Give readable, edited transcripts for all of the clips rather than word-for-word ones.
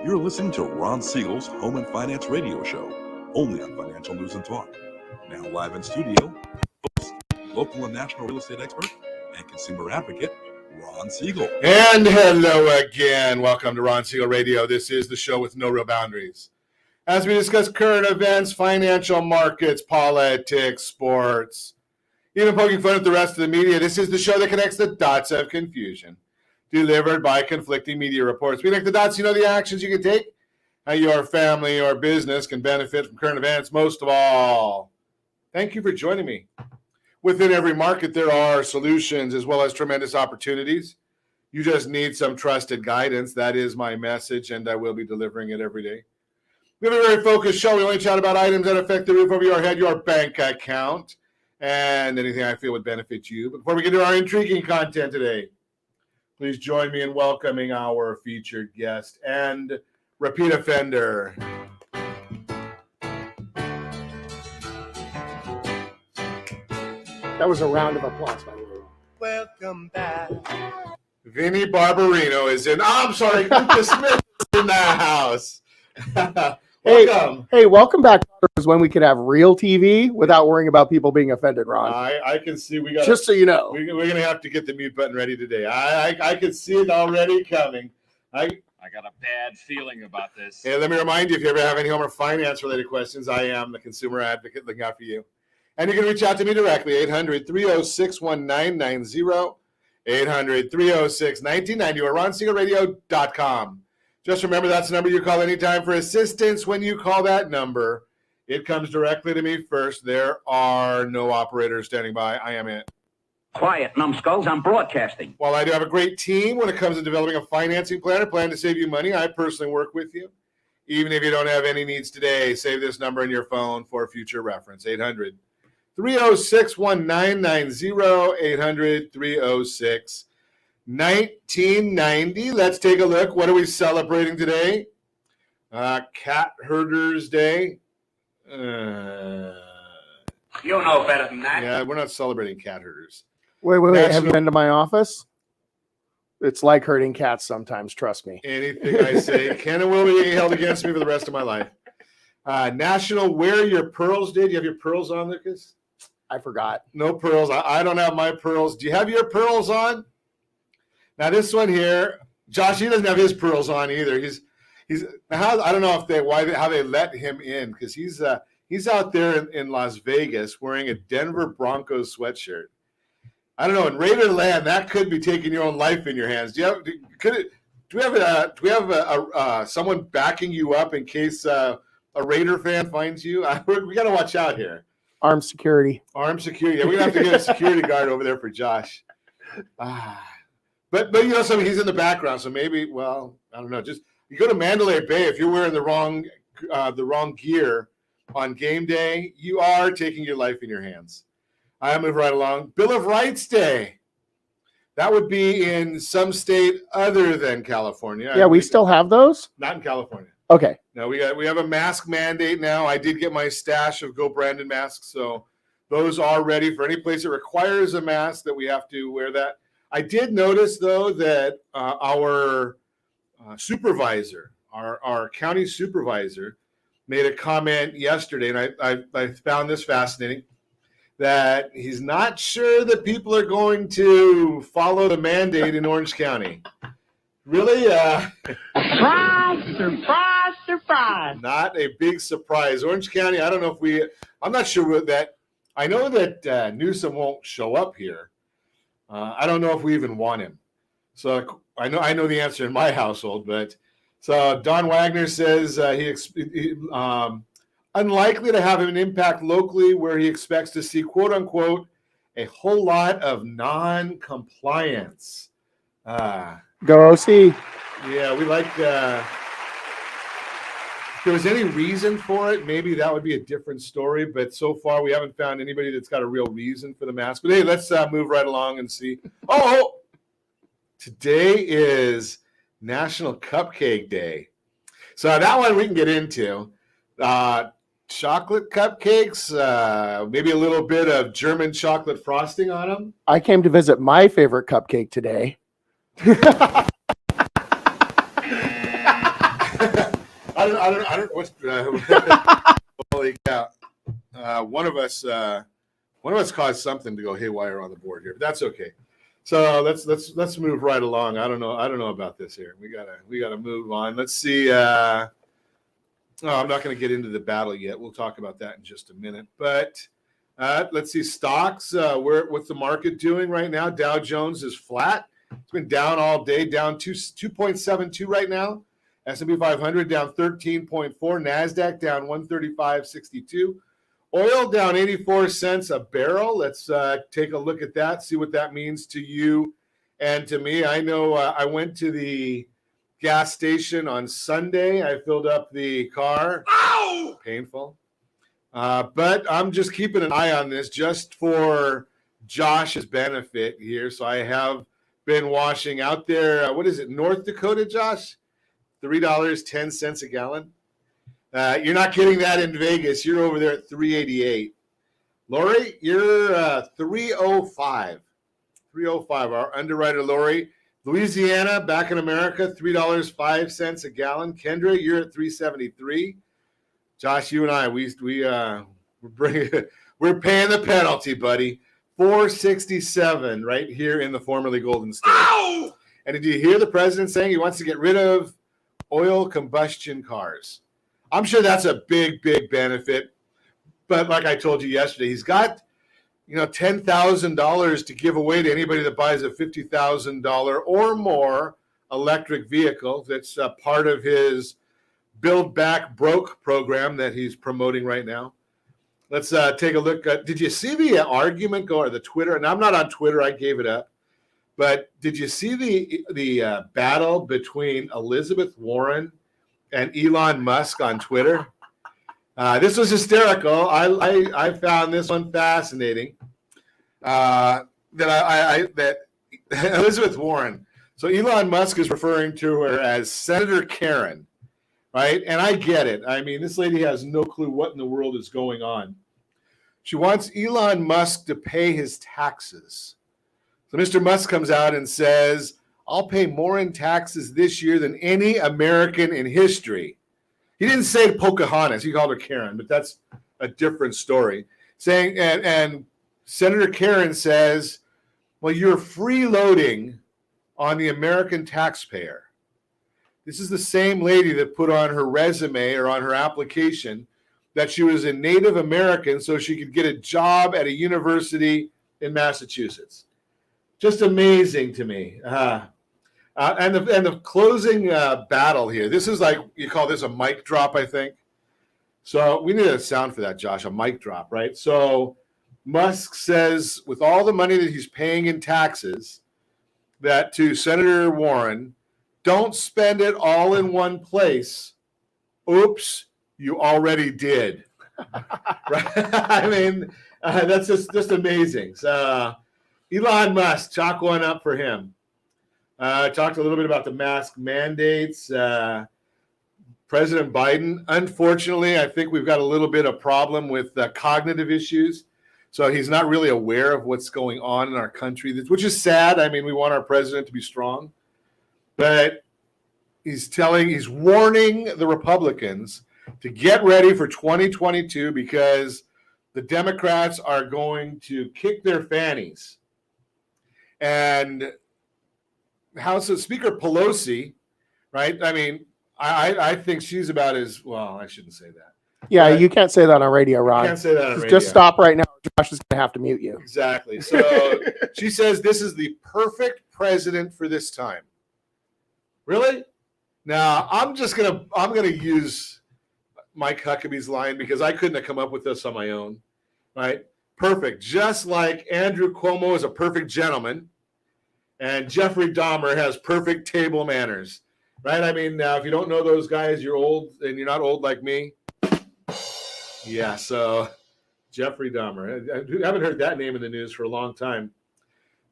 You're listening to Ron Siegel's Home and Finance Radio Show, only on Financial News and Talk. Now live in studio, host, local and national real estate expert and consumer advocate, Ron Siegel. And hello again. Welcome to Ron Siegel Radio. This is the show with no real boundaries. As we discuss current events, financial markets, politics, sports, even poking fun at the rest of the media, this is the show that connects the dots of confusion, delivered by conflicting media reports. We connect the dots, you know the actions you can take, how your family or business can benefit from current events. Most of all, thank you for joining me. Within every market, there are solutions as well as tremendous opportunities. You just need some trusted guidance. That is my message, and I will be delivering it every day. We have a very focused show. We only chat about items that affect the roof over your head, your bank account, and anything I feel would benefit you. But before we get to our intriguing content today, please join me in welcoming our featured guest and repeat offender. That was a round of applause, by the way. Welcome back. Vinny Barbarino is in. Oh, I'm sorry, Lucas Smith is in the house. Welcome. Hey, welcome back. When we could have real TV without worrying about people being offended, Ron. I can see we got. Just so you know, we're going to have to get the mute button ready today. I can see it already coming. I got a bad feeling about this. Hey, let me remind you, if you ever have any home or finance related questions, I am the consumer advocate looking out for you. And you can reach out to me directly, 800-306-1990, 800-306-1990, or ronsiegelradio.com. Just remember, that's the number you call anytime for assistance. When you call that number, it comes directly to me first. There are no operators standing by. I am it. Quiet, numbskulls. I'm broadcasting. While I do have a great team when it comes to developing a financing plan or plan to save you money, I personally work with you. Even if you don't have any needs today, save this number in your phone for future reference, 800-306-1990, 800-306-1990. Let's take a look. What are we celebrating today? Cat Herders Day. You know better than that. Yeah, we're not celebrating cat herders. Wait. Have you been to my office? It's like herding cats sometimes, trust me. Anything I say can and will be held against me for the rest of my life. National Wear Your Pearls Day. Do you have your pearls on, Lucas? I forgot. No pearls. I don't have my pearls. Do you have your pearls on? Now this one here, Josh, he doesn't have his pearls on either. He's I don't know if how they let him in, because he's out there in Las Vegas wearing a Denver Broncos sweatshirt. I don't know. In Raider land, that could be taking your own life in your hands. Do we have someone backing you up in case a Raider fan finds you? We got to watch out here. Armed security. Armed security. Yeah, we're gonna have to get a security guard over there for Josh. But you know something, he's in the background, so maybe, well, I don't know. Just you go to Mandalay Bay, if you're wearing the wrong gear on game day, you are taking your life in your hands. I move right along. Bill of Rights Day. That would be in some state other than California. Yeah, we still have those? Not in California. Okay. No, we have a mask mandate now. I did get my stash of Go Brandon masks, so those are ready for any place that requires a mask that we have to wear that. I did notice, though, that our supervisor, our county supervisor, made a comment yesterday, and I found this fascinating, that he's not sure that people are going to follow the mandate in Orange County. Really? Surprise. Not a big surprise. Orange County, I don't know if I'm not sure that. I know that Newsom won't show up here. I don't know if we even want him. So I know the answer in my household, but so Don Wagner says he unlikely to have an impact locally, where he expects to see, quote unquote, a whole lot of non-compliance. Go OC. Yeah, we like. If there was any reason for it, maybe that would be a different story. But so far, we haven't found anybody that's got a real reason for the mask. But hey, let's move right along and see. Oh, today is National Cupcake Day. So that one we can get into. Chocolate cupcakes, maybe a little bit of German chocolate frosting on them. I came to visit my favorite cupcake today. I don't. What's holy cow? One of us caused something to go haywire on the board here, but that's okay. So let's move right along. I don't know about this here. We gotta move on. Let's see. I'm not going to get into the battle yet. We'll talk about that in just a minute. But let's see stocks. What's the market doing right now? Dow Jones is flat. It's been down all day, down 2.72 right now. S&P 500 down 13.4. NASDAQ down 135.62. Oil down 84 cents a barrel. Let's take a look at that, see what that means to you and to me. I know I went to the gas station on Sunday. I filled up the car. Ow! Painful. But I'm just keeping an eye on this just for Josh's benefit here. So I have been washing out there. What is it, North Dakota, Josh? $3.10 a gallon. You're not getting that in Vegas. You're over there at $3.88. Lori, you're $3.05. $3.05. Our underwriter, Lori. Louisiana, back in America, $3.05 a gallon. Kendra, you're at $3.73. Josh, you and I, we're paying the penalty, buddy. $4.67 right here in the formerly Golden State. Ow! And did you hear the president saying he wants to get rid of oil combustion cars? I'm sure that's a big, big benefit. But like I told you yesterday, he's got, $10,000 to give away to anybody that buys a $50,000 or more electric vehicle. That's part of his Build Back Broke program that he's promoting right now. Let's take a look. Did you see the argument go, or the Twitter? And I'm not on Twitter. I gave it up. But did you see the battle between Elizabeth Warren and Elon Musk on Twitter? This was hysterical. I found this one fascinating. That Elizabeth Warren. So Elon Musk is referring to her as Senator Karen, right? And I get it. I mean, this lady has no clue what in the world is going on. She wants Elon Musk to pay his taxes. So Mr. Musk comes out and says, I'll pay more in taxes this year than any American in history. He didn't say Pocahontas. He called her Karen, but that's a different story. Saying, and Senator Karen says, well, you're freeloading on the American taxpayer. This is the same lady that put on her resume or on her application that she was a Native American so she could get a job at a university in Massachusetts. Just amazing to me. And the closing battle here. This is like, you call this a mic drop, I think. So we need a sound for that, Josh, a mic drop, right? So Musk says with all the money that he's paying in taxes, that to Senator Warren, don't spend it all in one place. Oops, you already did. Right? I mean, that's just amazing. So Elon Musk, chalk one up for him. Talked a little bit about the mask mandates. President Biden, unfortunately, I think we've got a little bit of problem with cognitive issues. So he's not really aware of what's going on in our country, which is sad. I mean, we want our president to be strong. But he's warning the Republicans to get ready for 2022 because the Democrats are going to kick their fannies. And House of Speaker Pelosi, right? I mean, I think she's about as, well, I shouldn't say that. Yeah, you can't say that on radio, Ron. You can't say that on radio. Just stop right now. Josh is going to have to mute you. Exactly. So she says this is the perfect president for this time. Really? Now, I'm going to use Mike Huckabee's line because I couldn't have come up with this on my own, right? Perfect. Just like Andrew Cuomo is a perfect gentleman and Jeffrey Dahmer has perfect table manners, right? I mean, now, if you don't know those guys, you're old and you're not old like me. Yeah, so Jeffrey Dahmer. I haven't heard that name in the news for a long time.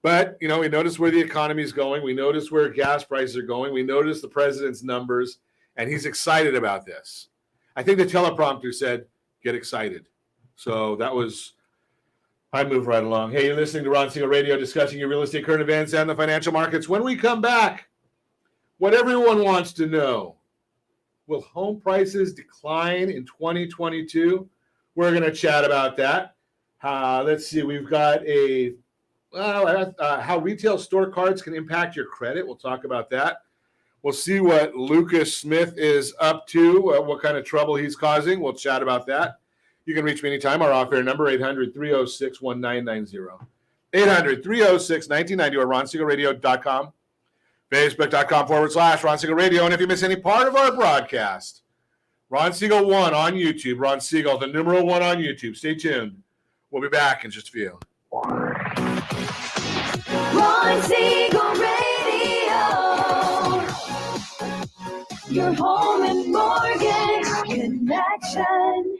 But, we notice where the economy is going. We notice where gas prices are going. We notice the president's numbers, and he's excited about this. I think the teleprompter said, get excited. So that was I move right along. Hey, you're listening to Ron Siegel Radio, discussing your real estate current events and the financial markets. When we come back, what everyone wants to know, will home prices decline in 2022? We're going to chat about that. Let's see. We've got how retail store cards can impact your credit. We'll talk about that. We'll see what Lucas Smith is up to, what kind of trouble he's causing. We'll chat about that. You can reach me anytime. Our off-air number, 800-306-1990. 800-306-1990 or ronsiegelradio.com. Facebook.com/Ron Siegel Radio. And if you miss any part of our broadcast, Ron Siegel 1 on YouTube. Ron Siegel, the numeral 1 on YouTube. Stay tuned. We'll be back in just a few. Ron Siegel Radio, your home and mortgage connection.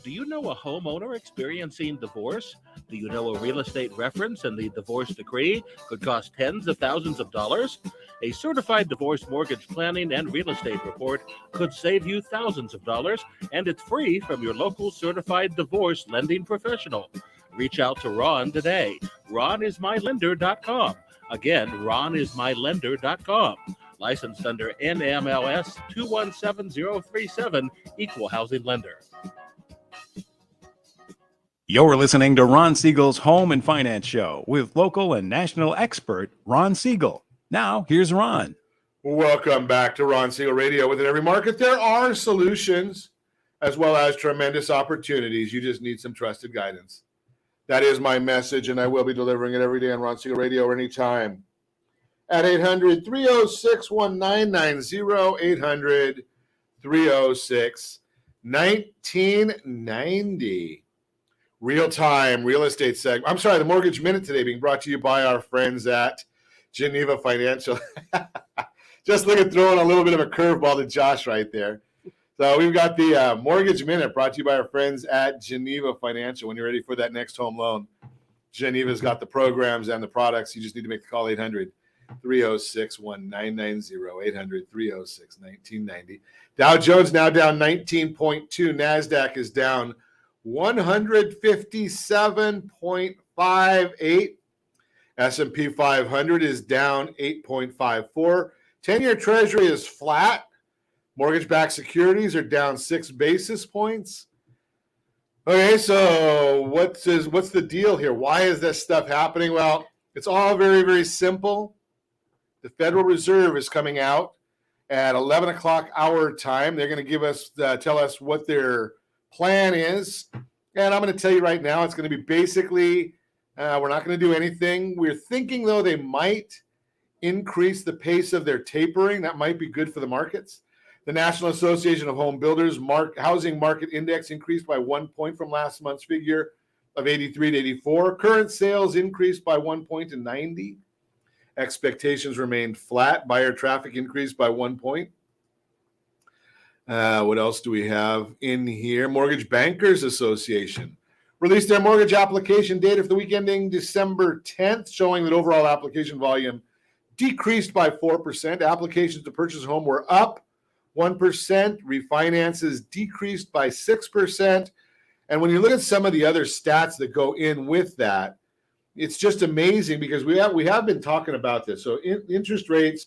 Do you know a homeowner experiencing divorce? Do you know a real estate reference and the divorce decree could cost tens of thousands of dollars? A certified divorce mortgage planning and real estate report could save you thousands of dollars, and it's free from your local certified divorce lending professional. Reach out to Ron today. RonIsMyLender.com. Again, RonIsMyLender.com. Licensed under NMLS 217037, Equal Housing Lender. You're listening to Ron Siegel's Home and Finance Show with local and national expert Ron Siegel. Now, here's Ron. Welcome back to Ron Siegel Radio. Within every market, there are solutions as well as tremendous opportunities. You just need some trusted guidance. That is my message, and I will be delivering it every day on Ron Siegel Radio or anytime. At 800-306-1990, 800-306-1990. Real-time real estate segment. I'm sorry, the Mortgage Minute today being brought to you by our friends at Geneva Financial. Just look at throwing a little bit of a curveball to Josh right there. So we've got the Mortgage Minute brought to you by our friends at Geneva Financial. When you're ready for that next home loan, Geneva's got the programs and the products. You just need to make the call, 800-306-1990, 800-306-1990. Dow Jones now down 19.2. NASDAQ is down 157.58. S&P 500 is down 8.54. 10-year Treasury is flat. Mortgage-backed securities are down 6 basis points. Okay, so what's the deal here? Why is this stuff happening? Well, it's all very, very simple. The Federal Reserve is coming out at 11 o'clock our time. They're going to tell us what their plan is. And I'm going to tell you right now, it's going to be basically, we're not going to do anything. We're thinking, though, they might increase the pace of their tapering. That might be good for the markets. The National Association of Home Builders Housing Market Index increased by 1 point from last month's figure of 83 to 84. Current sales increased by 1 point to 90. Expectations remained flat. Buyer traffic increased by 1 point. What else do we have in here? Mortgage Bankers Association released their mortgage application data for the week ending December 10th, showing that overall application volume decreased by 4%. Applications to purchase a home were up 1%. Refinances decreased by 6%. And when you look at some of the other stats that go in with that, it's just amazing because we have been talking about this. So interest rates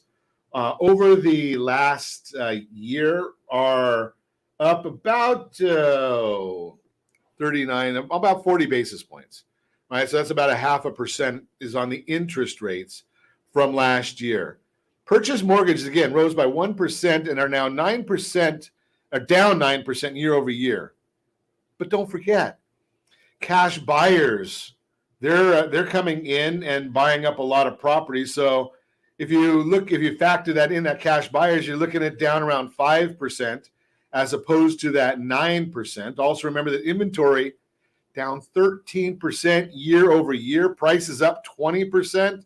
over the last year are up about 39, about 40 basis points. All right, so that's about 0.5% is on the interest rates from last year. Purchase mortgages, again, rose by 1% and are now 9%, are down 9% year over year. But don't forget, cash buyers, they're coming in and buying up a lot of property. So if you factor that in, that cash buyers, you're looking at down around 5% as opposed to that 9%. Also remember that inventory down 13% year over year, prices up 20%.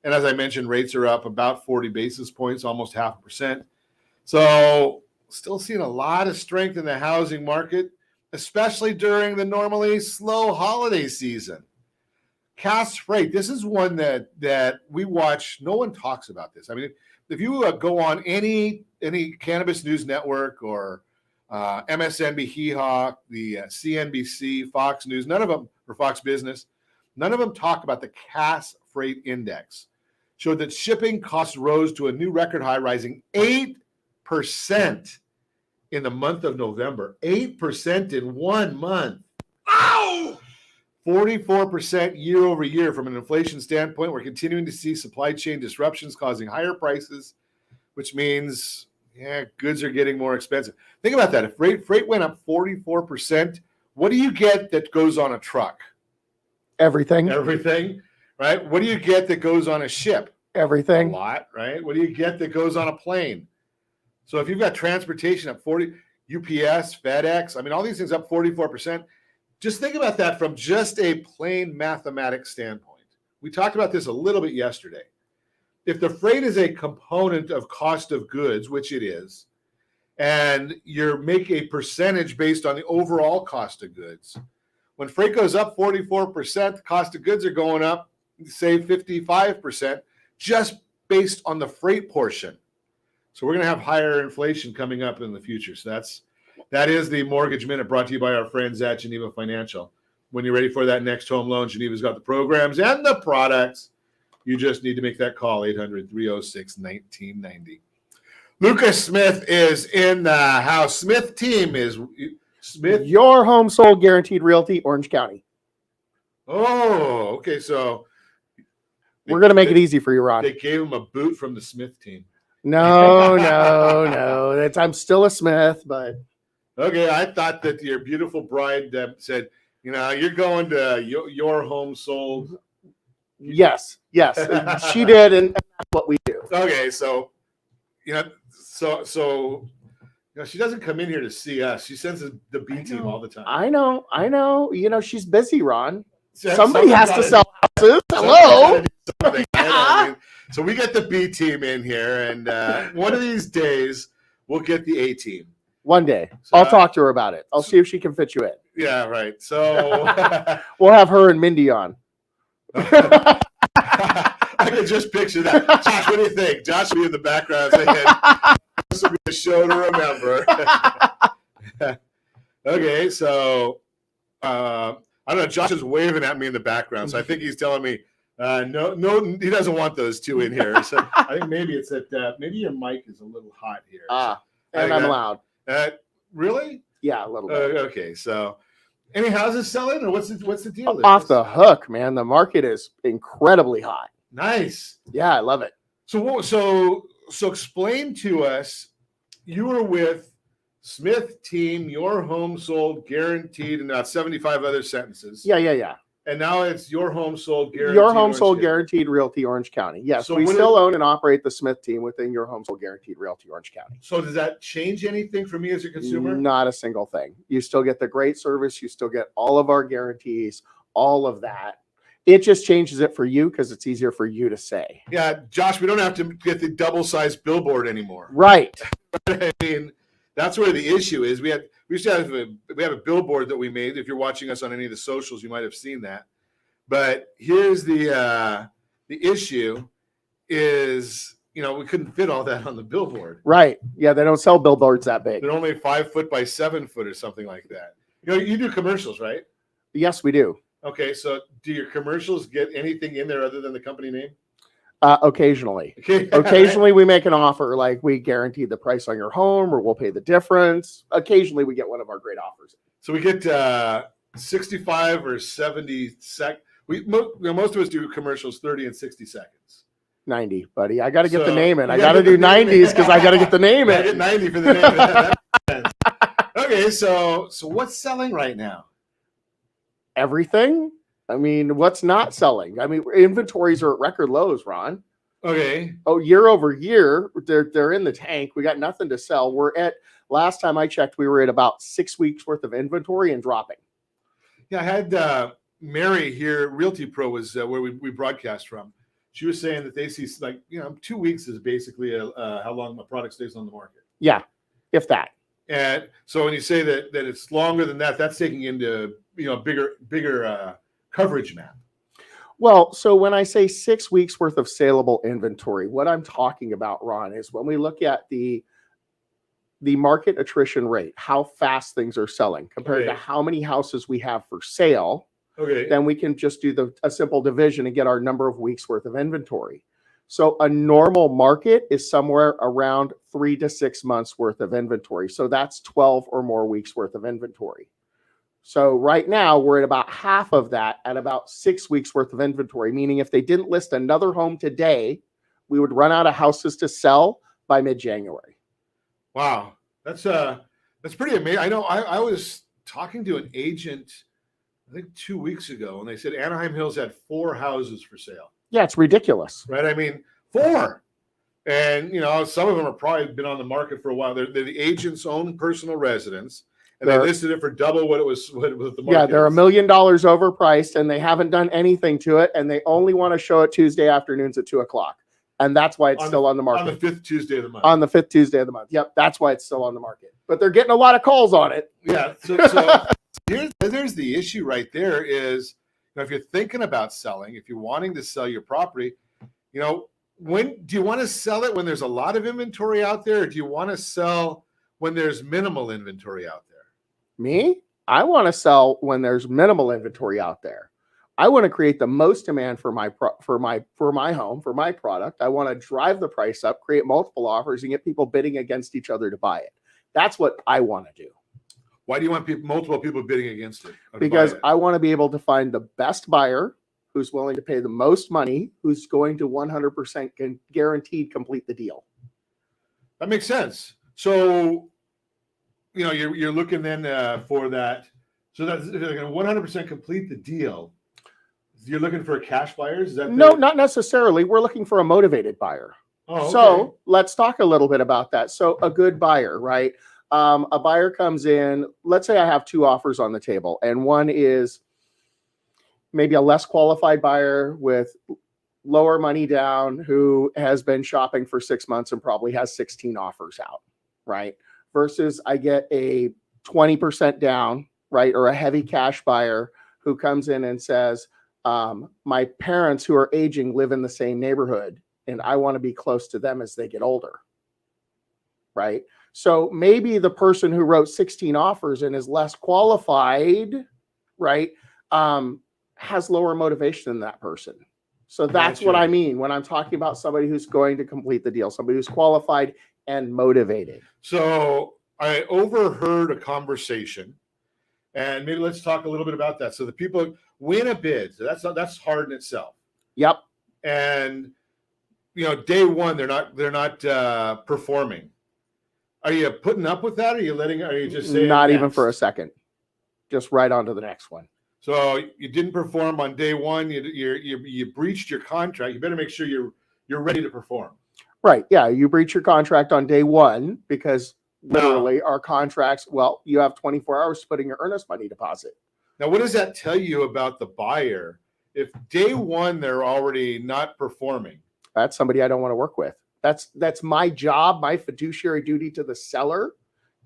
And as I mentioned, rates are up about 40 basis points, almost 0.5%. So still seeing a lot of strength in the housing market, especially during the normally slow holiday season. Cash rate, this is one that we watch. No one talks about this. I mean, if you go on any cannabis news network or MSNBC, Hee-Haw, the CNBC, Fox News, none of them, or Fox Business, none of them talk about the Cass Freight Index. Showed that shipping costs rose to a new record high, rising 8% in the month of November. 8% in 1 month. Ow! 44% year over year. From an inflation standpoint, we're continuing to see supply chain disruptions causing higher prices, which means goods are getting more expensive. Think about that. If freight went up 44%, what do you get that goes on a truck? Everything. Everything, right? What do you get that goes on a ship? Everything. A lot, right? What do you get that goes on a plane? So if you've got transportation up 40, UPS, FedEx, I mean, all these things up 44%. Just think about that from just a plain mathematics standpoint. We talked about this a little bit yesterday. If the freight is a component of cost of goods, which it is, and you make a percentage based on the overall cost of goods, when freight goes up 44%, the cost of goods are going up, say 55%, just based on the freight portion. So we're going to have higher inflation coming up in the future. So that is the Mortgage Minute, brought to you by our friends at Geneva Financial. When you're ready for that next home loan, Geneva's got the programs and the products. You just need to make that call, 800-306-1990. Lucas Smith is in the house. Smith team is Smith. Your home sold guaranteed realty, Orange County. Oh, okay. So we're going to make it easy for you, Ron. They gave him a boot from the Smith team. No. I'm still a Smith, but. Okay, I thought that your beautiful bride said, you're going to your home sold. Yes, she did, and that's what we do. Okay, so she doesn't come in here to see us. She sends the B team all the time. I know. She's busy, Ron. Somebody has to sell houses. Hello. So we get the B team in here, and one of these days we'll get the A team. One day. So, I'll talk to her about it. I'll see if she can fit you in. Yeah, right. So we'll have her and Mindy on. I can just picture that. Josh, what do you think? Josh will be in the background saying, this will be a show to remember. Okay, so I don't know. Josh is waving at me in the background, so I think he's telling me, no, he doesn't want those two in here. So I think maybe it's that maybe your mic is a little hot here. And I'm loud. Really? Yeah, a little bit. Okay, so any houses selling, or what's the deal? Off the hook, man. The market is incredibly hot. Nice. Yeah, I love it. So explain to us. You were with Smith team, your home sold guaranteed, and now 75 other sentences. Yeah. And now it's your home sold guaranteed. Your home sold guaranteed realty, Orange County. Yes, so we still own and operate the Smith team within your home sold guaranteed realty, Orange County. So does that change anything for me as a consumer? Not a single thing. You still get the great service. You still get all of our guarantees, all of that. It just changes it for you because it's easier for you to say. Yeah, Josh, we don't have to get the double-sized billboard anymore. Right. I mean, that's where the issue is. We have a billboard that we made. If you're watching us on any of the socials, you might have seen that. But here's the issue is, we couldn't fit all that on the billboard. Right. Yeah, they don't sell billboards that big. They're only 5 foot by 7 foot or something like that. You do commercials, right? Yes, we do. Okay, so do your commercials get anything in there other than the company name? Occasionally. Okay. Occasionally we make an offer, like we guarantee the price on your home or we'll pay the difference. Occasionally we get one of our great offers. So we get 65 or 70 seconds. Most of us do commercials 30 and 60 seconds. 90, buddy. I got to get the name in. I got to do 90s because I got to get the name in. I get 90 for the name. Okay, so what's selling right now? Everything. I mean, what's not selling? I mean, inventories are at record lows, Ron. Okay. Oh, year over year, they're in the tank. We got nothing to sell. Last time I checked, we were at about 6 weeks worth of inventory and dropping. Yeah, I had Mary here, Realty Pro was where we broadcast from. She was saying that they see 2 weeks is basically how long a product stays on the market. Yeah, if that. And so when you say that it's longer than that, that's taking into bigger coverage map. Well, so when I say 6 weeks worth of saleable inventory, what I'm talking about, Ron, is when we look at the the market attrition rate, how fast things are selling compared to Okay. how many houses we have for sale, Okay. then we can just do a simple division and get our number of weeks worth of inventory. So a normal market is somewhere around 3 to 6 months worth of inventory. So that's 12 or more weeks worth of inventory. So right now we're at about half of that at about 6 weeks worth of inventory, meaning if they didn't list another home today, we would run out of houses to sell by mid-January. Wow. That's pretty amazing. I know I was talking to an agent, I think 2 weeks ago, and they said Anaheim Hills had 4 houses for sale. Yeah, it's ridiculous. Right? I mean, 4. And, you know, some of them have probably been on the market for a while. They're the agent's own personal residence, and they listed it for double what it was the market. Yeah, they're $1 million overpriced, and they haven't done anything to it, and they only want to show it Tuesday afternoons at 2:00. And that's why it's still on the market. On the 5th Tuesday of the month. On the 5th Tuesday of the month. Yep, that's why it's still on the market. But they're getting a lot of calls on it. Yeah. So there's the issue right there is, you know, if you're thinking about selling, if you're wanting to sell your property, you know, when do you want to sell it when there's a lot of inventory out there, or do you want to sell when there's minimal inventory out there? Me? I want to sell when there's minimal inventory out there. I want to create the most demand for my home, for my product. I want to drive the price up, create multiple offers, and get people bidding against each other to buy it. That's what I want to do. Why do you want multiple people bidding against it? Because I want to be able to find the best buyer who's willing to pay the most money, who's going to 100% guaranteed complete the deal. That makes sense. So, you know, you're looking then for that. So that's if they're going to 100% complete the deal. You're looking for cash buyers? Is that No, not necessarily. We're looking for a motivated buyer. Oh, okay. So let's talk a little bit about that. So a good buyer, right? A buyer comes in, let's say I have 2 offers on the table, and one is maybe a less qualified buyer with lower money down who has been shopping for 6 months and probably has 16 offers out, right? Versus I get a 20% down, right? Or a heavy cash buyer who comes in and says, my parents who are aging live in the same neighborhood and I want to be close to them as they get older, right? So maybe the person who wrote 16 offers and is less qualified, right, has lower motivation than that person. So that's what I mean when I'm talking about somebody who's going to complete the deal, somebody who's qualified and motivated. So I overheard a conversation, and maybe let's talk a little bit about that. So the people win a bid. So that's hard in itself. Yep. And you know, day one they're not performing. Are you putting up with that? Or are you just saying not next? Even for a second? Just right on to the next one. So you didn't perform on day one. You breached your contract. You better make sure you're ready to perform. Right. Yeah. You breach your contract on day one because literally our contracts, well, you have 24 hours to put in your earnest money deposit. Now, what does that tell you about the buyer? If day one they're already not performing, that's somebody I don't want to work with. That's my job. My fiduciary duty to the seller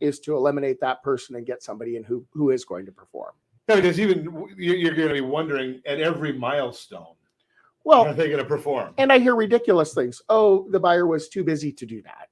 is to eliminate that person and get somebody in who is going to perform. Yeah, because even you're going to be wondering at every milestone, well, are they going to perform? And I hear ridiculous things. Oh, the buyer was too busy to do that.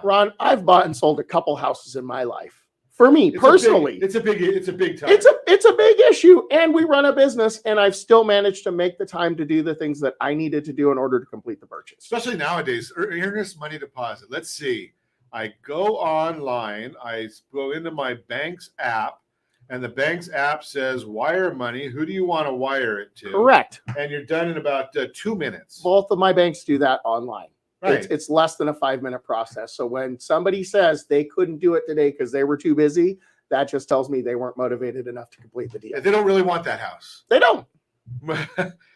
Ron, I've bought and sold a couple houses in my life. For me personally, it's a big time. It's a big issue, and we run a business, and I've still managed to make the time to do the things that I needed to do in order to complete the purchase. Especially nowadays, earnest money deposit. Let's see. I go online. I go into my bank's app, and the bank's app says wire money. Who do you want to wire it to? Correct. And you're done in about 2 minutes. Both of my banks do that online. Right. It's less than a 5-minute process. So when somebody says they couldn't do it today because they were too busy, that just tells me they weren't motivated enough to complete the deal. They don't really want that house. They don't.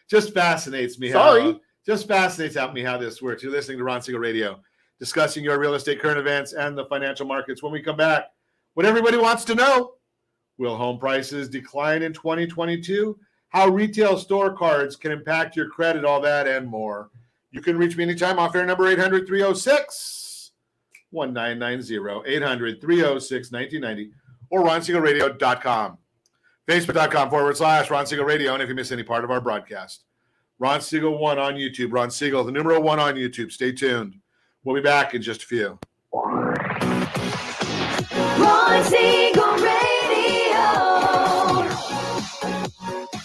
Just fascinates me. Just fascinates me how this works. You're listening to Ron Siegel Radio, discussing your real estate current events and the financial markets. When we come back, what everybody wants to know: will home prices decline in 2022? How retail store cards can impact your credit, all that and more. You can reach me anytime off air number 800-306-1990, 800-306-1990, or RonSiegelRadio.com. Facebook.com/Ron Siegel Radio. And if you miss any part of our broadcast, Ron Siegel 1 on YouTube. Ron Siegel, the numeral 1 on YouTube. Stay tuned. We'll be back in just a few. Ron Siegel Radio.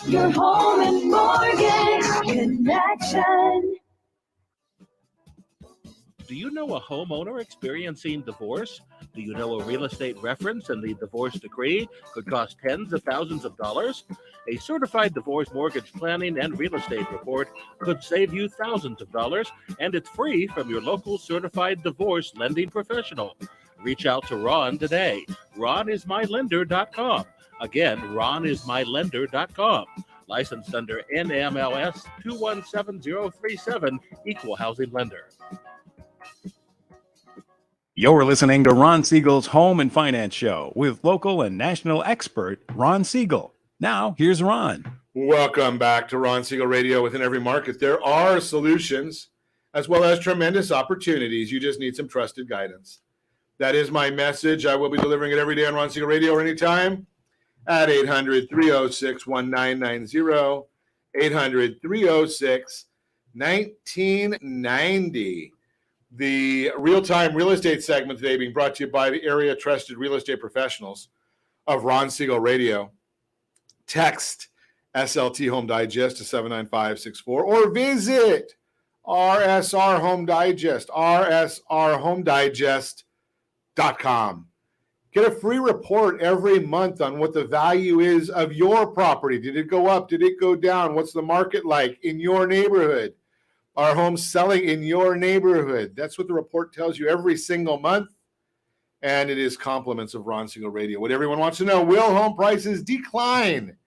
Your home and mortgage connection. Do you know a homeowner experiencing divorce? Do you know a real estate reference and the divorce decree could cost tens of thousands of dollars? A certified divorce mortgage planning and real estate report could save you thousands of dollars, and it's free from your local certified divorce lending professional. Reach out to Ron today. RonIsMyLender.com. Again, RonIsMyLender.com. Licensed under NMLS 217037, Equal Housing Lender. You're listening to Ron Siegel's Home and Finance Show with local and national expert Ron Siegel. Now, here's Ron. Welcome back to Ron Siegel Radio. Within every market, there are solutions as well as tremendous opportunities. You just need some trusted guidance. That is my message. I will be delivering it every day on Ron Siegel Radio or anytime at 800-306-1990, 800-306-1990. The real-time real estate segment today being brought to you by the area trusted real estate professionals of Ron Siegel Radio. Text SLT Home Digest to 79564 or visit RSR Home Digest, rsrhomedigest.com. Get a free report every month on what the value is of your property. Did it go up? Did it go down? What's the market like in your neighborhood? Are homes selling in your neighborhood? That's what the report tells you every single month. And it is compliments of Ron Siegel Radio. What everyone wants to know, will home prices decline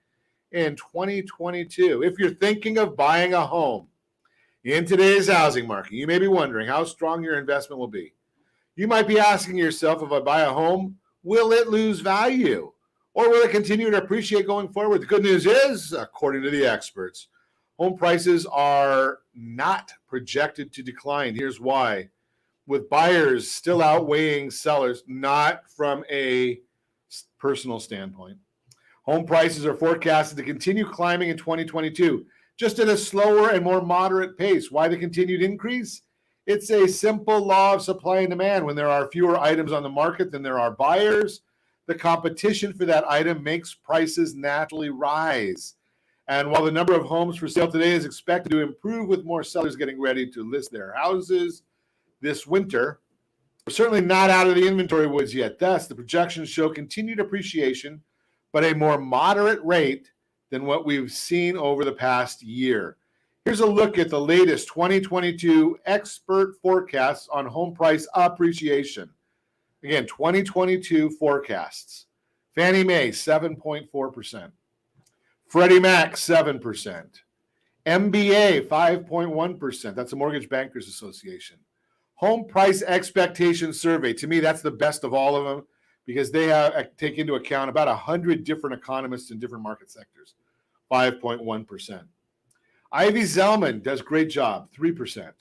in 2022? If you're thinking of buying a home in today's housing market, you may be wondering how strong your investment will be. You might be asking yourself, if I buy a home, will it lose value? Or will it continue to appreciate going forward? The good news is, according to the experts, home prices are not projected to decline. Here's why. With buyers still outweighing sellers, not from a personal standpoint. Home prices are forecasted to continue climbing in 2022, just at a slower and more moderate pace. Why the continued increase? It's a simple law of supply and demand. When there are fewer items on the market than there are buyers, the competition for that item makes prices naturally rise. And while the number of homes for sale today is expected to improve with more sellers getting ready to list their houses this winter, we're certainly not out of the inventory woods yet. Thus, the projections show continued appreciation, but a more moderate rate than what we've seen over the past year. Here's a look at the latest 2022 expert forecasts on home price appreciation. Again, 2022 forecasts. Fannie Mae, 7.4%. Freddie Mac, 7%. MBA, 5.1%. That's the Mortgage Bankers Association. Home Price Expectation Survey. To me, that's the best of all of them because they take into account about 100 different economists in different market sectors. 5.1%. Ivy Zelman does a great job, 3%.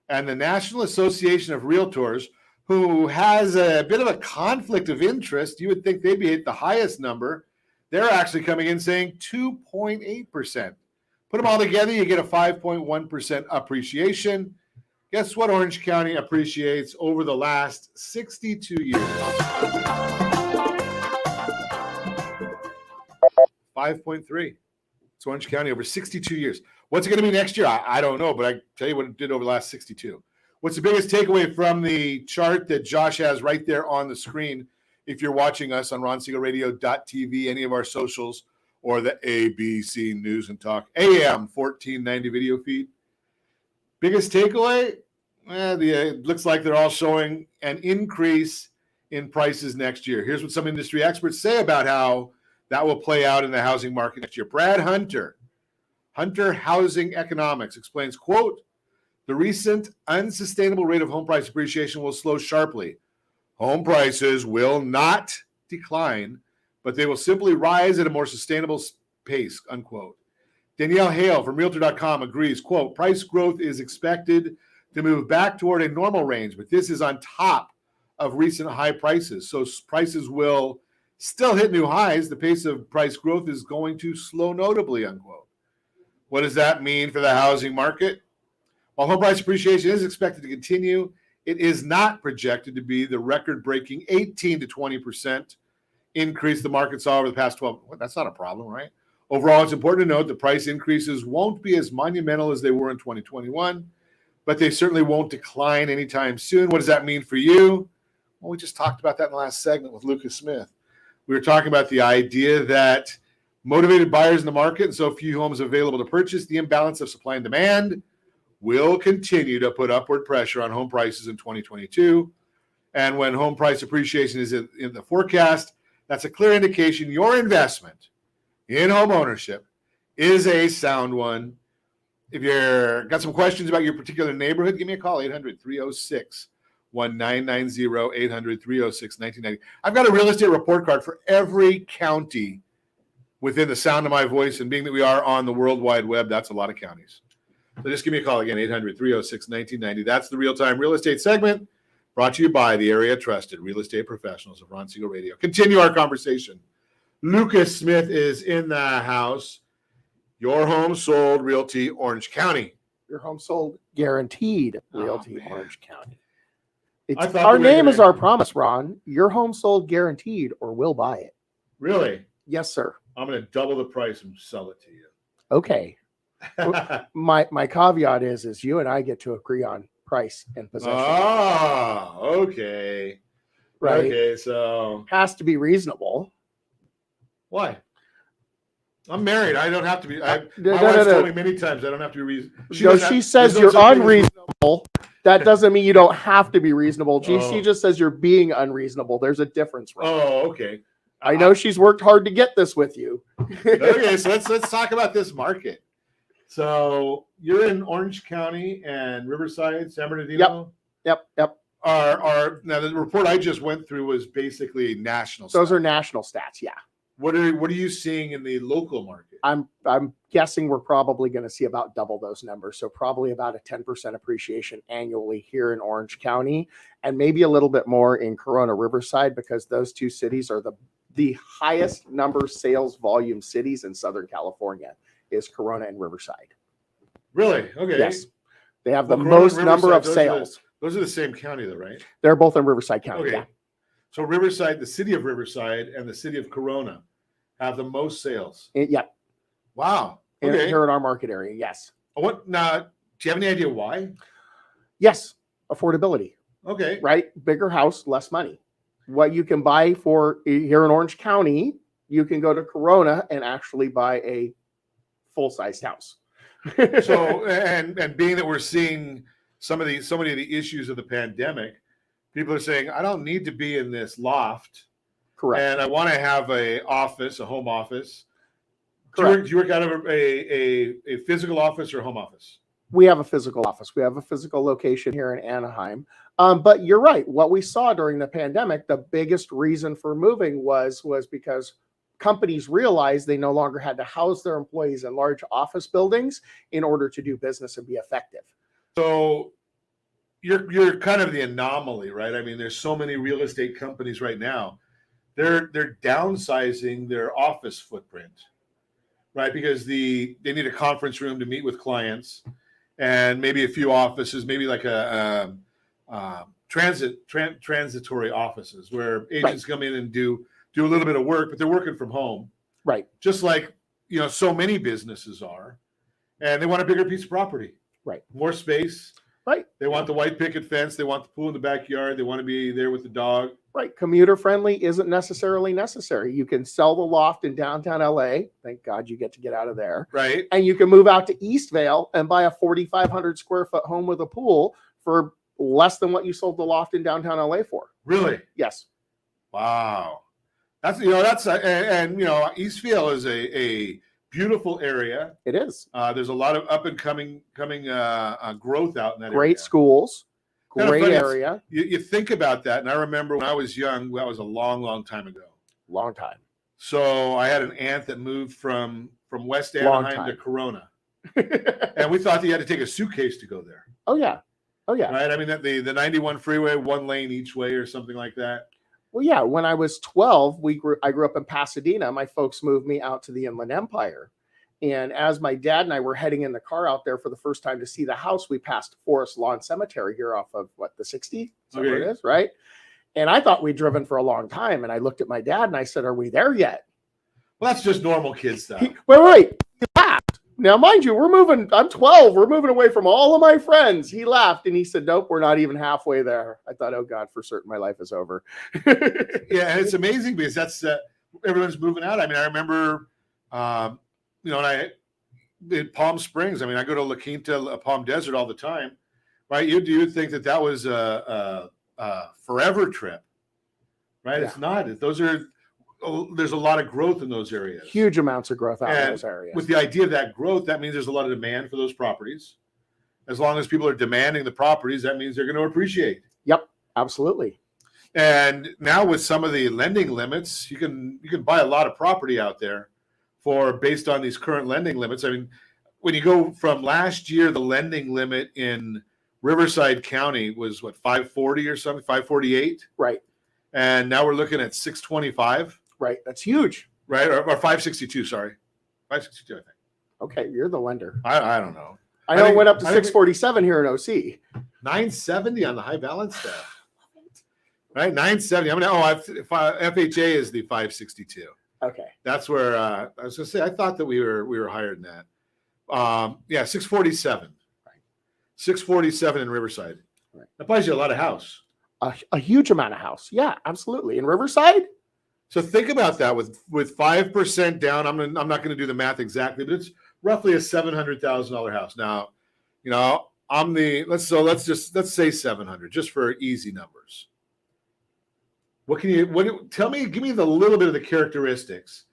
And the National Association of Realtors, who has a bit of a conflict of interest, you would think they'd be at the highest number. They're actually coming in saying 2.8%. Put them all together, you get a 5.1% appreciation. Guess what Orange County appreciates over the last 62 years? 5.3. It's Orange County over 62 years. What's it going to be next year? I don't know, but I tell you what it did over the last 62. What's the biggest takeaway from the chart that Josh has right there on the screen? If you're watching us on RonSiegelRadio.tv, any of our socials, or the ABC News and Talk AM 1490 video feed. Biggest takeaway? It looks like they're all showing an increase in prices next year. Here's what some industry experts say about how that will play out in the housing market next year. Brad Hunter Housing Economics explains, quote, the recent unsustainable rate of home price appreciation will slow sharply. Home prices will not decline, but they will simply rise at a more sustainable pace, unquote. Danielle Hale from Realtor.com agrees, quote, price growth is expected to move back toward a normal range, but this is on top of recent high prices. So prices will still hit new highs. The pace of price growth is going to slow notably, unquote. What does that mean for the housing market? While home price appreciation is expected to continue, it is not projected to be the record-breaking 18 to 20% increase the market saw over the past 12. Well, that's not a problem, right? Overall, it's important to note the price increases won't be as monumental as they were in 2021, but they certainly won't decline anytime soon. What does that mean for you? Well, we just talked about that in the last segment with Lucas Smith. We were talking about the idea that motivated buyers in the market and so few homes available to purchase, the imbalance of supply and demand will continue to put upward pressure on home prices in 2022. And when home price appreciation is in the forecast, that's a clear indication your investment in home ownership is a sound one. If you've got some questions about your particular neighborhood, give me a call, 800-306-1990, 800-306-1990. I've got a real estate report card for every county within the sound of my voice, and being that we are on the World Wide Web, that's a lot of counties. So just give me a call again, 800-306-1990. That's the real-time real estate segment brought to you by the area trusted real estate professionals of Ron Siegel Radio. Continue our conversation. Lucas Smith is in the house. Your Home Sold Realty, Orange County. Your Home Sold Guaranteed Realty, Orange County. I thought Our we were name is gonna- our promise, Ron. Your Home Sold Guaranteed, or we'll buy it. Really? Yes, sir. I'm going to double the price and sell it to you. Okay. My caveat is you and I get to agree on price and possession. Ah, okay. Right. Okay, so Has to be reasonable. why? I'm married. I don't have to be. My no, wife's no. told me many times I don't have to be reasonable. She says you're unreasonable. That doesn't mean you don't have to be reasonable. She just says you're being unreasonable. There's a difference, Ron. Oh, okay. I know she's worked hard to get this with you. Okay, so let's talk about this market. So you're in Orange County and Riverside, San Bernardino. Yep. Are now the report I just went through was basically national. Those stats. are national stats. Yeah. What are you seeing in the local market? I'm guessing we're probably going to see about double those numbers. So probably about a 10% appreciation annually here in Orange County, and maybe a little bit more in Corona Riverside, because those two cities are the highest number sales volume cities in Southern California is Corona and Riverside. Really? Okay. Yes. They have the Well, Corona most and number of Riverside, sales. Those are the same county though, right? They're both in Riverside County. Okay. Yeah. So Riverside, the city of Riverside and the city of Corona have the most sales. Yeah. Wow. Okay. Here in our market area. Yes. What now? Do you have any idea why? Yes. Affordability. Okay. Right? Bigger house, less money. What you can buy for here in Orange County, you can go to Corona and actually buy a full-sized house. So and being that we're seeing so many of the issues of the pandemic, people are saying, I don't need to be in this loft. Correct. And I want to have a home office. Correct. Do you work out of a physical office or home office? We have a physical office. We have a physical location here in Anaheim. But you're right. What we saw during the pandemic, the biggest reason for moving was because companies realized they no longer had to house their employees in large office buildings in order to do business and be effective. So you're kind of the anomaly, right? I mean, there's so many real estate companies right now. They're downsizing their office footprint, right? Because they need a conference room to meet with clients, and maybe a few offices, maybe like a transitory offices where agents come in and do a little bit of work, but they're working from home, Right. just like so many businesses are, and they want a bigger piece of property, Right. more space. Right. They want the white picket fence. They want the pool in the backyard. They want to be there with the dog. Right. Commuter friendly isn't necessarily necessary. You can sell the loft in downtown LA. Thank God you get to get out of there. Right. And you can move out to Eastvale and buy a 4,500 square foot home with a pool for less than what you sold the loft in downtown LA for. Really? Yes. Wow. That's Eastvale is a beautiful area. It is. There's a lot of up and coming growth out in that area. Great schools. Kind of Great funny, area. You think about that, and I remember when I was young, that was a long, long time ago. Long time. So I had an aunt that moved from West Long Anaheim to time. Corona, and we thought that you had to take a suitcase to go there. Oh yeah. Oh yeah. Right? I mean, the 91 freeway, one lane each way or something like that. Well, yeah. When I was 12, I grew up in Pasadena. My folks moved me out to the Inland Empire And as my dad and I were heading in the car out there for the first time to see the house, we passed Forest Lawn Cemetery here off of the 60. Is that what it Okay. is, right? And I thought we'd driven for a long time. And I looked at my dad and I said, "Are we there yet?" Well, that's just normal kid stuff. Wait. He laughed. Now, mind you, we're moving. I'm 12. We're moving away from all of my friends. He laughed and he said, "Nope, we're not even halfway there." I thought, "Oh God, for certain my life is over." Yeah, and it's amazing because that's everyone's moving out. I mean, I remember, when I in Palm Springs. I mean, I go to La Quinta, Palm Desert all the time, right? You think that was a forever trip, right? Yeah. It's not. There's a lot of growth in those areas. Huge amounts of growth out in And those areas. with the idea of that growth, that means there's a lot of demand for those properties. As long as people are demanding the properties, that means they're going to appreciate. Yep, absolutely. And now with some of the lending limits, you can buy a lot of property out there based on these current lending limits. I mean, when you go from last year, the lending limit in Riverside County was what, 540 or something, 548, Right. and now we're looking at 625, Right. That's huge. right, or 562. Sorry, 562. I think. Okay, you're the lender. I don't know. I know think- it went up to I think- 647 here in OC. 970 on the high balance stuff. Right, 970. I'm gonna. FHA is the 562. Okay. That's where I was gonna say. I thought that we were higher than that. 647. Right. 647 in Riverside. Right. That buys you a lot of house. A huge amount of house. Yeah, absolutely. In Riverside? So think about that with 5% down. I'm not going to do the math exactly, but it's roughly a $700,000 house. Now, let's say 700 just for easy numbers. Give me the little bit of the characteristics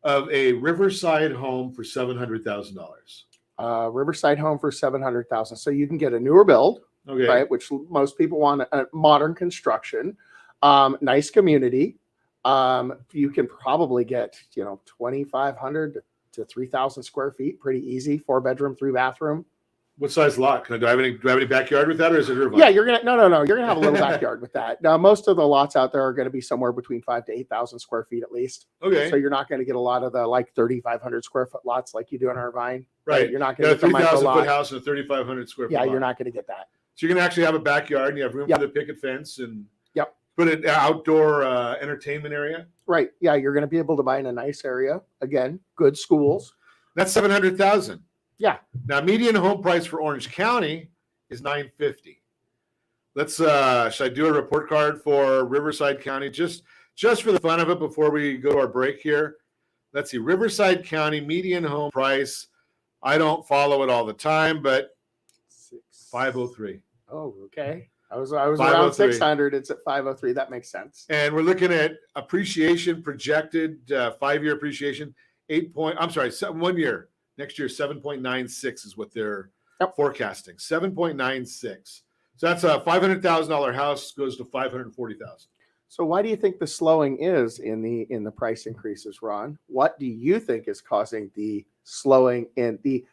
of a Riverside home for $700,000. Riverside home for 700,000. So you can get a newer build, Okay. right? Which most people want, a modern construction, nice community. You can probably get 2,500 to 3,000 square feet, pretty easy. 4-bedroom, 3-bathroom. What size lot? Do I have any backyard with that, or is it Irvine? Yeah, you're gonna no. You're gonna have a little backyard with that. Now, most of the lots out there are going to be somewhere between 5,000 to 8,000 square feet at least. Okay. So you're not going to get a lot of the 3,500 square foot lots like you do in Irvine. Right. You're not You going got to a get the micro 3,000 foot lot. house and a 3,500 square foot Yeah, lot. you're not going to get that. So you're going to actually have a backyard and you have room Yep. for the picket fence and Yep. put an outdoor entertainment area. Right. Yeah, you're going to be able to buy in a nice area. Again, good schools. That's $700,000. Yeah. Now, median home price for Orange County is $950,000. Let's should I do a report card for Riverside County just for the fun of it before we go to our break here? Let's see, Riverside County median home price. I don't follow it all the time, but 503. Oh, okay. I was around 503. 600. It's at 503. That makes sense. And we're looking at appreciation projected 5-year appreciation 1 year. Next year 7.96 is what they're forecasting. 7.96. So that's a $500,000 house goes to $540,000. So why do you think the slowing is in the price increases, Ron? What do you think is causing the slowing in the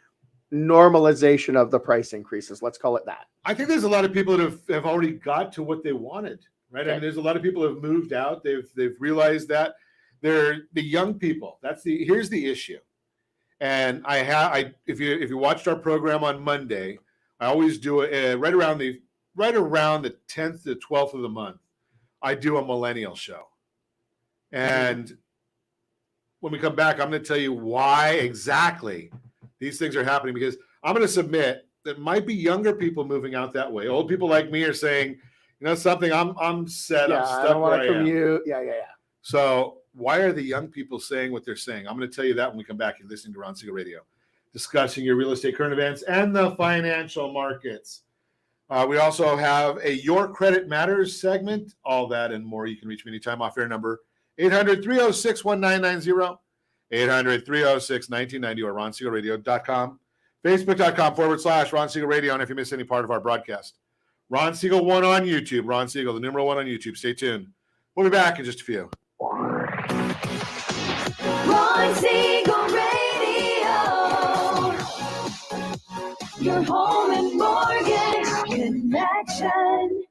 normalization of the price increases? Let's call it that. I think there's a lot of people that have already got to what they wanted, right? Okay. I mean, there's a lot of people who have moved out. They've realized that they're the young people. Here's the issue. And if you watched our program on Monday, I always do it right around the 10th to 12th of the month. I do a millennial show. And when we come back, I'm going to tell you why exactly these things are happening, because I'm going to submit that might be younger people moving out that way. Old people like me are saying, something, I'm set. Yeah, I'm I stuck don't want where I to am. commute. Yeah. So why are the young people saying what they're saying? I'm going to tell you that when we come back. You're listening to Ron Siegel Radio, discussing your real estate current events and the financial markets. We also have a Your Credit Matters segment, all that and more. You can reach me anytime. Off-air number 800-306-1990, 800-306-1990, or ronsiegelradio.com, facebook.com/Ron Siegel Radio. And if you miss any part of our broadcast, Ron Siegel 1 on YouTube, Ron Siegel, the numeral 1 on YouTube. Stay tuned. We'll be back in just a few. Ron Siegel Radio. Your home and mortgage connection.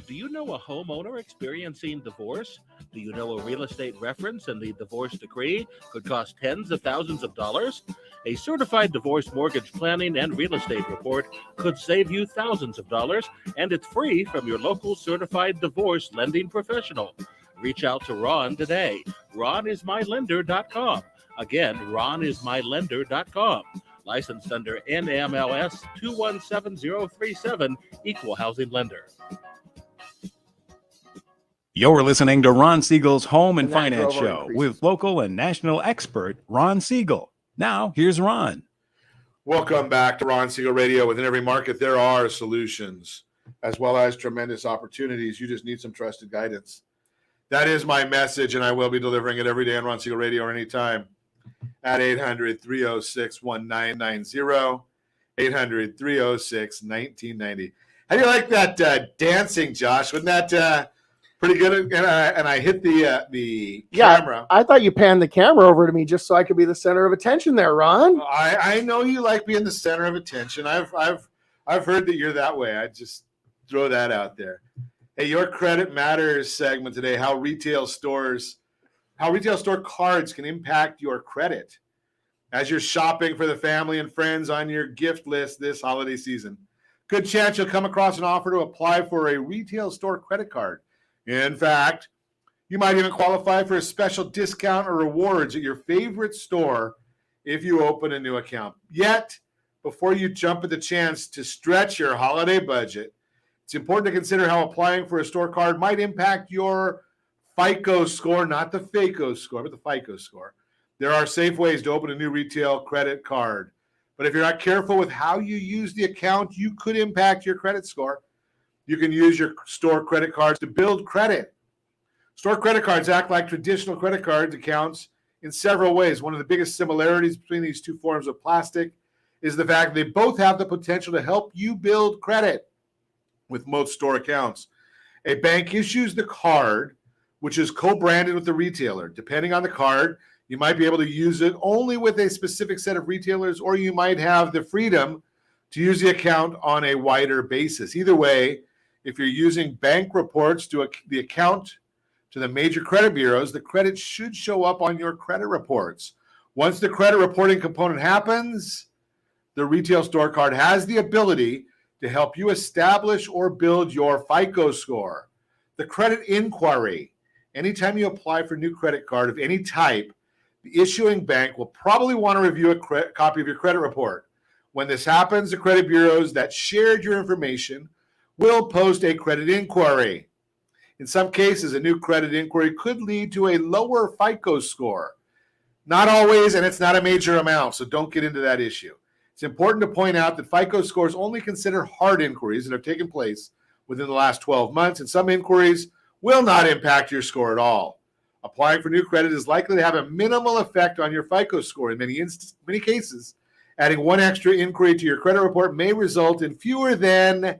Do you know a homeowner experiencing divorce? Do you know a real estate reference and the divorce decree could cost tens of thousands of dollars? A certified divorce mortgage planning and real estate report could save you thousands of dollars, and it's free from your local certified divorce lending professional. Reach out to Ron today. RonIsMyLender.com. Again, RonIsMyLender.com. Licensed under NMLS 217037, Equal Housing Lender. You're listening to Ron Siegel's Home and And that Finance drove our Show increases. with local and national expert Ron Siegel. Now, here's Ron. Welcome back to Ron Siegel Radio. Within every market, there are solutions as well as tremendous opportunities. You just need some trusted guidance. That is my message, and I will be delivering it every day on Ron Siegel Radio or anytime at 800-306-1990, 800-306-1990. How do you like that dancing, Josh? Wasn't that pretty good? And I hit the camera. I thought you panned the camera over to me just so I could be the center of attention there, Ron. I know you like being the center of attention. I've heard that you're that way. I just throw that out there. Hey, your Credit Matters segment today, how retail store cards can impact your credit as you're shopping for the family and friends on your gift list this holiday season. Good chance you'll come across an offer to apply for a retail store credit card. In fact, you might even qualify for a special discount or rewards at your favorite store if you open a new account. Yet, before you jump at the chance to stretch your holiday budget, it's important to consider how applying for a store card might impact your FICO score, not the FACO score, but the FICO score. There are safe ways to open a new retail credit card. But if you're not careful with how you use the account, you could impact your credit score. You can use your store credit cards to build credit. Store credit cards act like traditional credit card accounts in several ways. One of the biggest similarities between these two forms of plastic is the fact that they both have the potential to help you build credit. With most store accounts, a bank issues the card, which is co-branded with the retailer. Depending on the card, you might be able to use it only with a specific set of retailers, or you might have the freedom to use the account on a wider basis. Either way, if you're using bank reports to the account to the major credit bureaus, the credit should show up on your credit reports. Once the credit reporting component happens, the retail store card has the ability to help you establish or build your FICO score. The credit inquiry. Anytime you apply for a new credit card of any type, the issuing bank will probably want to review a copy of your credit report. When this happens, the credit bureaus that shared your information will post a credit inquiry. In some cases, a new credit inquiry could lead to a lower FICO score. Not always, and it's not a major amount, so don't get into that issue. It's important to point out that FICO scores only consider hard inquiries that have taken place within the last 12 months, and some inquiries will not impact your score at all. Applying for new credit is likely to have a minimal effect on your FICO score. In many cases, adding one extra inquiry to your credit report may result in fewer than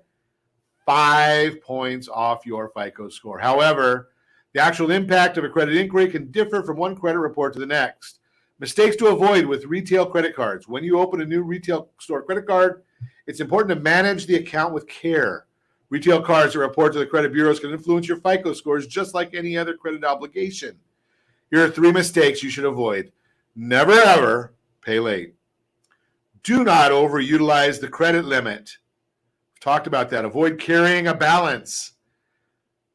5 points off your FICO score. However, the actual impact of a credit inquiry can differ from one credit report to the next. Mistakes to avoid with retail credit cards. When you open a new retail store credit card, it's important to manage the account with care. Retail cards that report to the credit bureaus can influence your FICO scores just like any other credit obligation. Here are 3 mistakes you should avoid. Never, ever pay late. Do not overutilize the credit limit. We've talked about that. Avoid carrying a balance.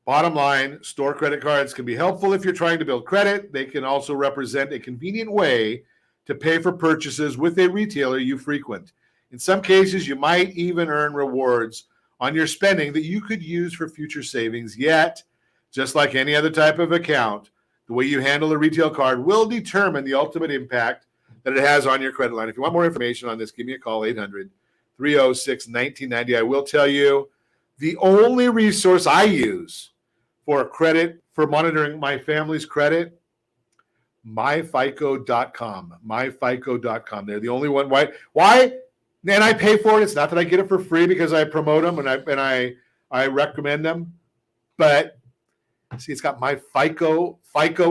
Bottom line, store credit cards can be helpful if you're trying to build credit. They can also represent a convenient way to pay for purchases with a retailer you frequent. In some cases, you might even earn rewards on your spending that you could use for future savings. Yet, just like any other type of account, the way you handle a retail card will determine the ultimate impact that it has on your credit line. If you want more information on this, give me a call, 800-306-1990. I will tell you, the only resource I use for credit, for monitoring my family's credit, myfico.com. Myfico.com. They're the only one. Why? And I pay for it. It's not that I get it for free because I promote them and I recommend them. But see, it's got my FICO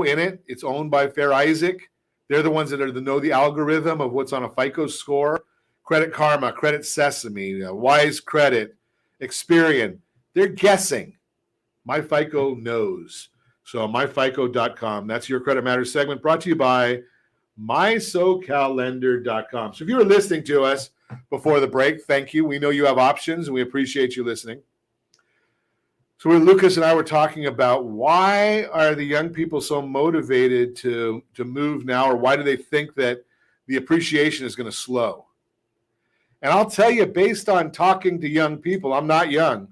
in it. It's owned by Fair Isaac. They're the ones that know the algorithm of what's on a FICO score. Credit Karma, Credit Sesame, Wise Credit, Experian. They're guessing. MyFICO knows. So myfico.com. That's your Credit Matters segment brought to you by mysocallender.com. So if you were listening to us before the break, thank you. We know you have options and we appreciate you listening. So Lucas and I were talking about why are the young people so motivated to move now, or why do they think that the appreciation is going to slow? And I'll tell you, based on talking to young people, I'm not young,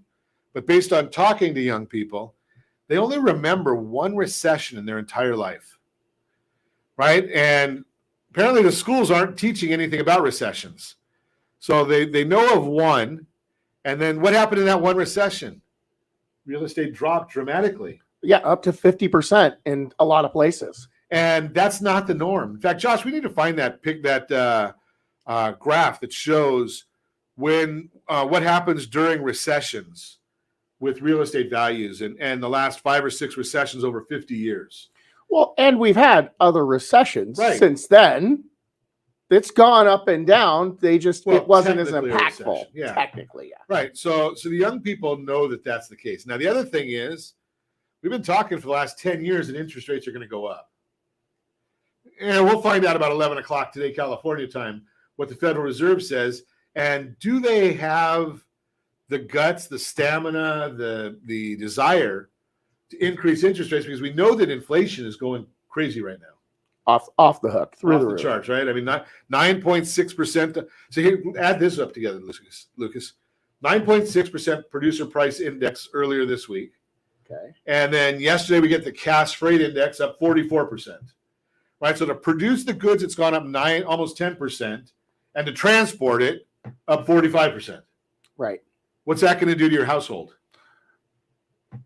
but based on talking to young people, they only remember one recession in their entire life, right? And apparently the schools aren't teaching anything about recessions. So they know of one, and then what happened in that one recession? Real estate dropped dramatically. Yeah, up to 50% in a lot of places. And that's not the norm. In fact, Josh, we need to find that graph that shows when what happens during recessions with real estate values and the last 5 or 6 recessions over 50 years. Well, and we've had other recessions Right. since then. It's gone up and down. It wasn't as technically a impactful. recession, yeah. Technically, yeah. Right. So the young people know that that's the case. Now, the other thing is we've been talking for the last 10 years that interest rates are going to go up. And we'll find out about 11 o'clock today, California time, what the Federal Reserve says. And do they have the guts, the stamina, the desire to increase interest rates? Because we know that inflation is going crazy right now. Off the hook, through Off the the roof. charts, right? I mean, 9.6%. So here, add this up together, Lucas. 9.6% producer price index earlier this week. Okay. And then yesterday we get the cash freight index up 44%. Right? So to produce the goods, it's gone up almost 10%. And to transport it, up 45%. Right. What's that going to do to your household?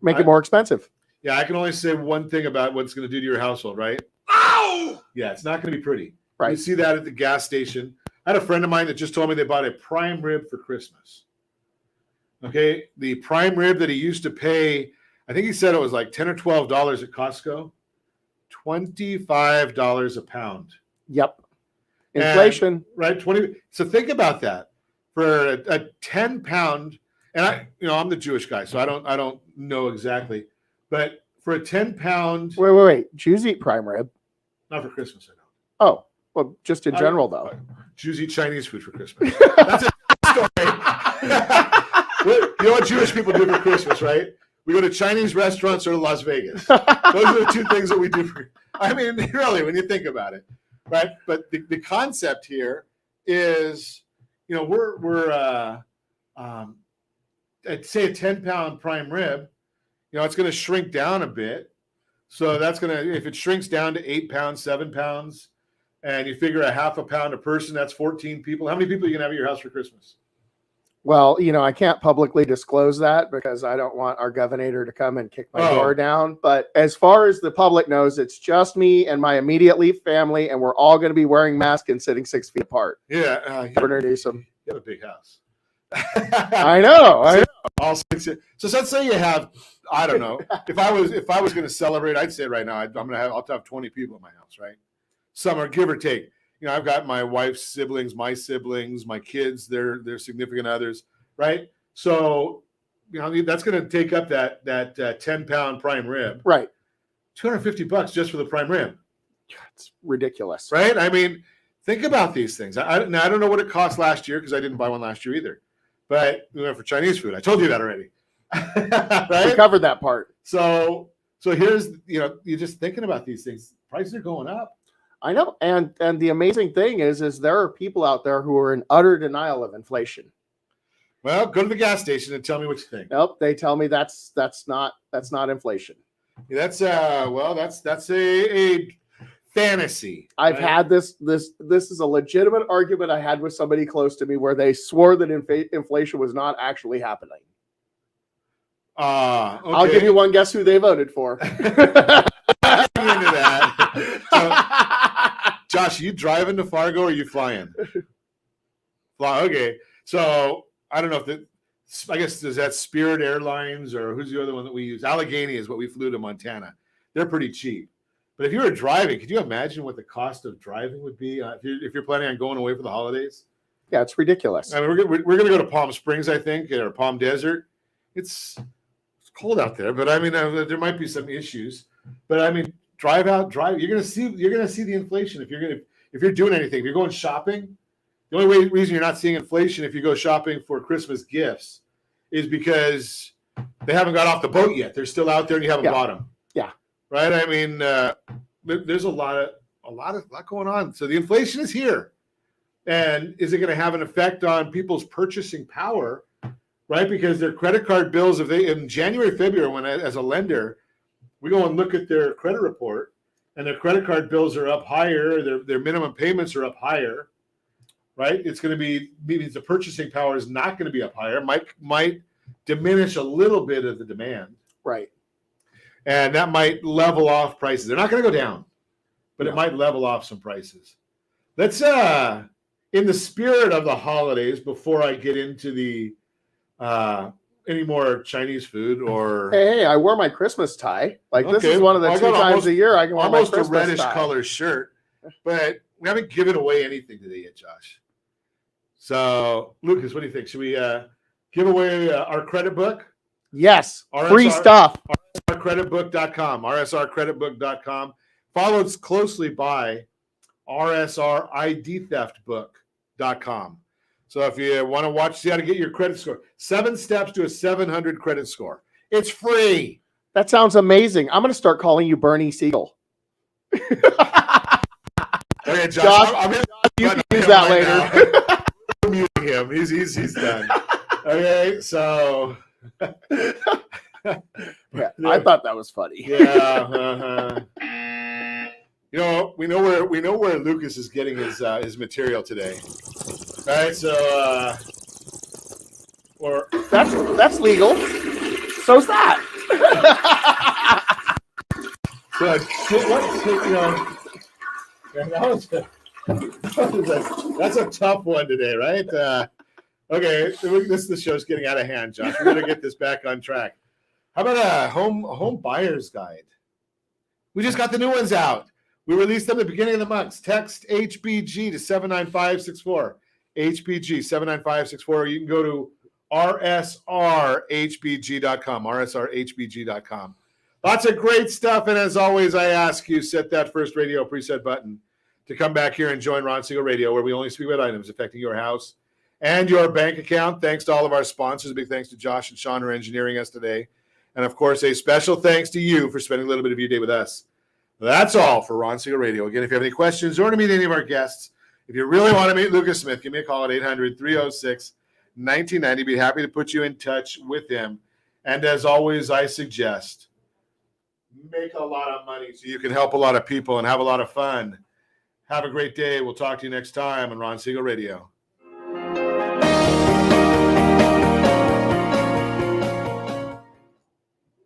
Make it more expensive. Yeah, I can only say one thing about what it's going to do to your household, right? Ow! Yeah, it's not going to be pretty. Right. You see that at the gas station. I had a friend of mine that just told me they bought a prime rib for Christmas. Okay, the prime rib that he used to pay, I think he said it was like $10 or $12 at Costco, $25 a pound. Yep. Inflation. And, right, 20. So think about that. For a 10-pound, and I'm the Jewish guy, so I don't know exactly, but for a 10-pound. Wait. Jews eat prime rib. Not for Christmas, I don't. Oh, well, just in general, though. Jews eat Chinese food for Christmas. That's a story. You know what Jewish people do for Christmas, right? We go to Chinese restaurants or to Las Vegas. Those are the two things that we do. I mean, really, when you think about it, right? But the concept here is, we're at, say, a 10-pound prime rib. It's going to shrink down a bit. So that's going to, if it shrinks down to 8 pounds, 7 pounds, and you figure a half a pound a person, that's 14 people. How many people are you going to have at your house for Christmas? Well, I can't publicly disclose that because I don't want our governor to come and kick my door down. But as far as the public knows, it's just me and my immediate family, and we're all going to be wearing masks and sitting 6 feet apart. Yeah. Governor Newsom. You have a big house. I know. So let's say you have, I don't know, if I was going to celebrate, I'd say right now I'll have 20 people in my house, right? Some are give or take. I've got my wife's siblings, my kids, their significant others, right? So, that's going to take up that 10-pound prime rib, Right? $250 just for the prime rib. It's ridiculous, right? I mean, think about these things. I don't know what it cost last year because I didn't buy one last year either. But we went for Chinese food. I told you that already. Right? We covered that part. So here's, you're just thinking about these things. Prices are going up. I know. And the amazing thing is there are people out there who are in utter denial of inflation. Well, go to the gas station and tell me what you think. Nope. They tell me that's not inflation. Yeah, that's a fantasy. I've had this is a legitimate argument I had with somebody close to me where they swore that inflation was not actually happening. Okay. I'll give you one guess who they voted for. Into that. So, Josh, you driving to Fargo or are you flying? Okay. So I don't know I guess is that Spirit Airlines or who's the other one that we use? Allegheny is what we flew to Montana. They're pretty cheap. But if you were driving, could you imagine what the cost of driving would be if you're planning on going away for the holidays? Yeah, it's ridiculous. I mean, we're going to go to Palm Springs, I think, or Palm Desert. It's cold out there, but I mean, there might be some issues. But I mean, drive. You're gonna see the inflation if you're doing anything. If you're going shopping, the only reason you're not seeing inflation if you go shopping for Christmas gifts is because they haven't got off the boat yet. They're still out there, and you haven't bought them. Yeah. Right. I mean, there's a lot going on. So the inflation is here, and is it going to have an effect on people's purchasing power? Right, because their credit card bills, if they in January, February, when as a lender, we go and look at their credit report, and their credit card bills are up higher, their minimum payments are up higher, right? It's going to be maybe the purchasing power is not going to be up higher, might diminish a little bit of the demand, Right. and that might level off prices. They're not going to go down, but it might level off some prices. Let's in the spirit of the holidays, before I get into the any more Chinese food or Hey, I wore my Christmas tie. Like this Okay. is one of the I two got times almost- a year I can wear my almost a Christmas reddish tie. color shirt, but we haven't given away anything today yet, Josh. So, Lucas, what do you think? Should we give away our credit book? Yes, RSR. free stuff. rsrcreditbook.com, rsrcreditbook.com, followed closely by rsridtheftbook.com. So if you want to see how to get your credit score, 7 steps to a 700 credit score. It's free. That sounds amazing. I'm going to start calling you Bernie Siegel. Okay, Josh, Josh, I'm you can use that later. We're muting him. He's done. Okay, so Yeah, I thought that was funny. yeah. You know, we know where Lucas is getting his material today. All right, so or That's legal. So's that. but that's a tough one today, right? Okay, the show's getting out of hand, Josh. We're gonna get this back on track. How about a home buyer's guide? We just got the new ones out. We released them at the beginning of the month. Text HBG to 79564. HBG 79564. You can go to rsrhbg.com. rsrhbg.com. Lots of great stuff. And as always, I ask you, set that first radio preset button to come back here and join Ron Siegel Radio, where we only speak about items affecting your house and your bank account. Thanks to all of our sponsors. A big thanks to Josh and Sean who are engineering us today. And of course, a special thanks to you for spending a little bit of your day with us. That's all for Ron Siegel Radio. Again, if you have any questions or to meet any of our guests, if you really want to meet Lucas Smith, give me a call at 800-306-1990. Be happy to put you in touch with him. And as always, I suggest make a lot of money so you can help a lot of people and have a lot of fun. Have a great day. We'll talk to you next time on Ron Siegel Radio.